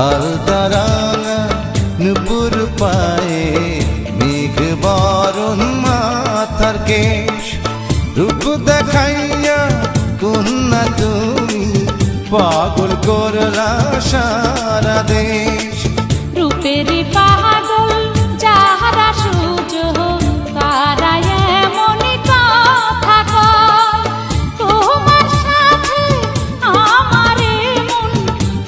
আলতারাঙা নুপুর পায়ে মেঘ বরণ মাথার কেশ রূপ দেখাইয়া কন্যা তুমি পাগল করলা সারা দেশ রূপের পাগল যাহারা সুযোগ তারা এমন কথা কয় তোমার সাথে আমার মন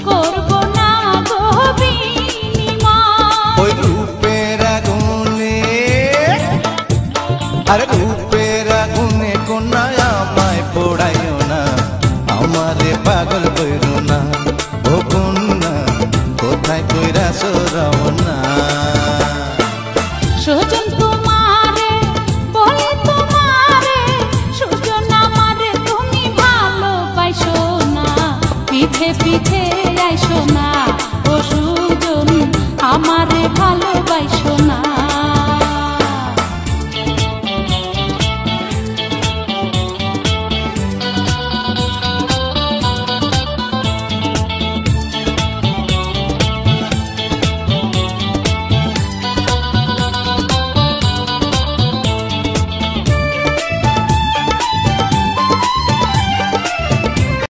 করব না গো বিনিময় ওই রূপের আগুনে আরে রূপের আগুনে কন্যা আমায় পোড়াইও না আমারে পাগল কইরো না ও